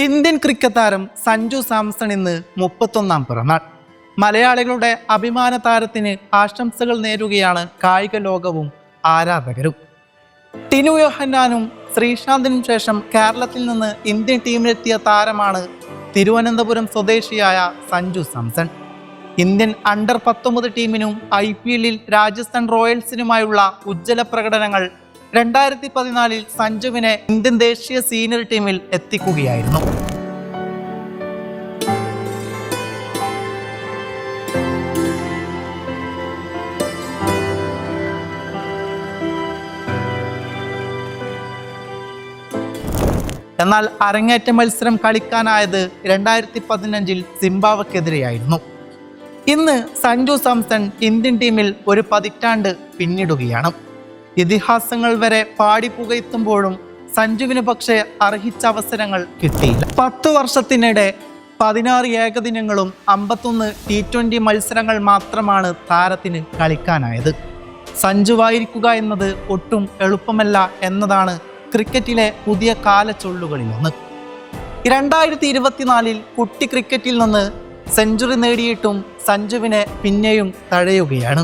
Indian cricket താരം സഞ്ജു സാംസൺ ഇന്ന് 31ാം പിറന്നാൾ. മലയാളികളുടെ അഭിമാന താരത്തിന് ആശംസകൾ നേരുകയാണ് കായിക ലോകവും ആരാധകരും. ടിനു യോഹന്നാനും ശ്രീശാന്തിനും ശേഷം കേരളത്തിൽ നിന്ന് ഇന്ത്യൻ ടീമിലെത്തിയ താരമാണ് തിരുവനന്തപുരം സ്വദേശിയായ സഞ്ജു സാംസൺ. ഇന്ത്യൻ അണ്ടർ 19 ടീമിനും IPL-ൽ രാജസ്ഥാൻ റോയൽസിനുമായുള്ള ഉജ്ജ്വല പ്രകടനങ്ങൾ 2014-ൽ സഞ്ജുവിനെ ഇന്ത്യൻ ദേശീയ സീനിയർ ടീമിൽ എത്തിക്കുകയായിരുന്നു. എന്നാൽ അരങ്ങേറ്റ മത്സരം കളിക്കാനായത് 2015-ൽ സിംബാബ്വെക്കെതിരെയായിരുന്നു. ഇന്ന് സഞ്ജു സാംസൺ ഇന്ത്യൻ ടീമിൽ ഒരു പതിറ്റാണ്ട് പിന്നിടുകയാണ്. ഇതിഹാസങ്ങൾ വരെ പാടിപ്പുകയത്തുമ്പോഴും സഞ്ജുവിന് പക്ഷേ അർഹിച്ച അവസരങ്ങൾ കിട്ടിയില്ല. 10 വർഷത്തിനിടെ 16 ഏകദിനങ്ങളും 51 T20 മത്സരങ്ങൾ മാത്രമാണ് താരത്തിന് കളിക്കാനായത്. സഞ്ജുവായിരിക്കുക എന്നത് ഒട്ടും എളുപ്പമല്ല എന്നതാണ് ക്രിക്കറ്റിലെ പുതിയ കാലച്ചൊല്ലുകളിലൊന്ന്. 2024-ൽ കുട്ടി ക്രിക്കറ്റിൽ നിന്ന് സെഞ്ചുറി നേടിയിട്ടും സഞ്ജുവിനെ പിന്നെയും തഴയുകയാണ്.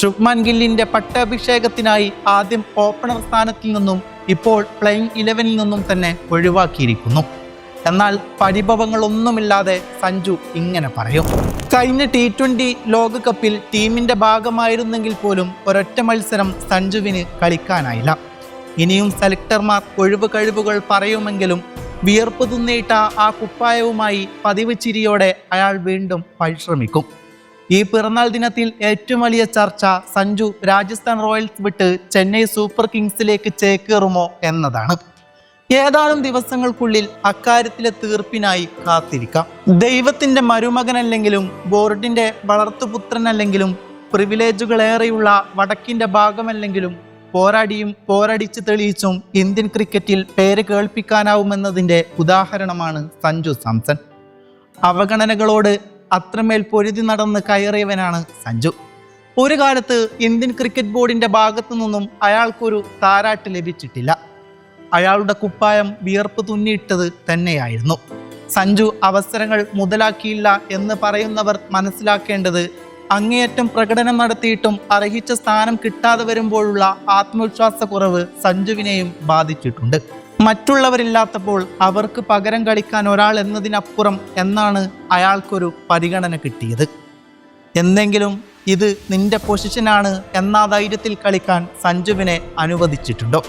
ശുഭ്മാൻ ഗില്ലിന്റെ പട്ടാഭിഷേകത്തിനായി ആദ്യം ഓപ്പണർ സ്ഥാനത്തിൽ നിന്നും ഇപ്പോൾ പ്ലേയിങ് 11-ൽ നിന്നും തന്നെ ഒഴിവാക്കിയിരിക്കുന്നു. എന്നാൽ പരിഭവങ്ങളൊന്നുമില്ലാതെ സഞ്ജു ഇങ്ങനെ പറയും: കഴിഞ്ഞ T20 ലോകകപ്പിൽ ടീമിന്റെ ഭാഗമായിരുന്നെങ്കിൽ പോലും ഒരൊറ്റ മത്സരം സഞ്ജുവിന് കളിക്കാനായില്ല. ഇനിയും സെലക്ടർമാർ ഒഴിവ് കഴിവുകൾ പറയുമെങ്കിലും വിയർപ്പ് തുന്നിയിട്ട ആ കുപ്പായവുമായി പതിവ് ചിരിയോടെ അയാൾ വീണ്ടും പരിശ്രമിക്കും. ഈ പിറന്നാൾ ദിനത്തിൽ ഏറ്റവും വലിയ ചർച്ച സഞ്ജു രാജസ്ഥാൻ റോയൽസ് വിട്ട് ചെന്നൈ സൂപ്പർ കിങ്സിലേക്ക് ചേക്കേറുമോ എന്നതാണ്. ഏതാനും ദിവസങ്ങൾക്കുള്ളിൽ അക്കാര്യത്തിലെ തീർപ്പിനായി കാത്തിരിക്കാം. ദൈവത്തിന്റെ മരുമകനല്ലെങ്കിലും ബോർഡിന്റെ വളർത്തുപുത്രനല്ലെങ്കിലും പ്രിവിലേജുകളേറെയുള്ള വടക്കിന്റെ ഭാഗമല്ലെങ്കിലും പോരാടിയും പോരടിച്ച് തെളിയിച്ചും ഇന്ത്യൻ ക്രിക്കറ്റിൽ പേര് കേൾപ്പിക്കാനാവുമെന്നതിൻ്റെ ഉദാഹരണമാണ് സഞ്ജു സാംസൺ. അവഗണനകളോട് അത്രമേൽ പൊരുതി നടന്ന് കയറിയവനാണ് സഞ്ജു. ഒരു കാലത്ത് ഇന്ത്യൻ ക്രിക്കറ്റ് ബോർഡിന്റെ ഭാഗത്തു നിന്നും അയാൾക്കൊരു താരാട്ട് ലഭിച്ചിട്ടില്ല. അയാളുടെ കുപ്പായം വിയർപ്പ് തുന്നിയിട്ടത് തന്നെയായിരുന്നു. സഞ്ജു അവസരങ്ങൾ മുതലാക്കിയില്ല എന്ന് പറയുന്നവർ മനസ്സിലാക്കേണ്ടത് അങ്ങേയറ്റം പ്രകടനം നടത്തിയിട്ടും അർഹിച്ച സ്ഥാനം കിട്ടാതെ വരുമ്പോഴുള്ള ആത്മവിശ്വാസക്കുറവ് സഞ്ജുവിനെയും ബാധിച്ചിട്ടുണ്ട്. മറ്റുള്ളവരില്ലാത്തപ്പോൾ അവർക്ക് പകരം കളിക്കാൻ ഒരാൾ എന്നതിനപ്പുറം എന്നാണ് അയാൾക്കൊരു പരിഗണന കിട്ടിയത്. എന്തെങ്കിലും ഇത് നിന്റെ പൊസിഷനാണ് എന്ന ധൈര്യത്തിൽ കളിക്കാൻ സഞ്ജുവിനെ അനുവദിച്ചിട്ടുണ്ടോ?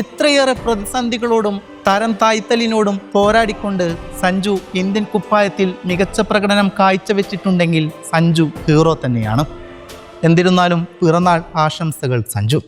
ഇത്രയേറെ പ്രതിസന്ധികളോടും തരം തായ്ത്തലിനോടും പോരാടിക്കൊണ്ട് സഞ്ജു ഇന്ത്യൻ കുപ്പായത്തിൽ മികച്ച പ്രകടനം കാഴ്ചവെച്ചിട്ടുണ്ടെങ്കിൽ സഞ്ജു ഹീറോ തന്നെയാണ്. എന്നിരുന്നാലും പിറന്നാൾ ആശംസകൾ സഞ്ജു.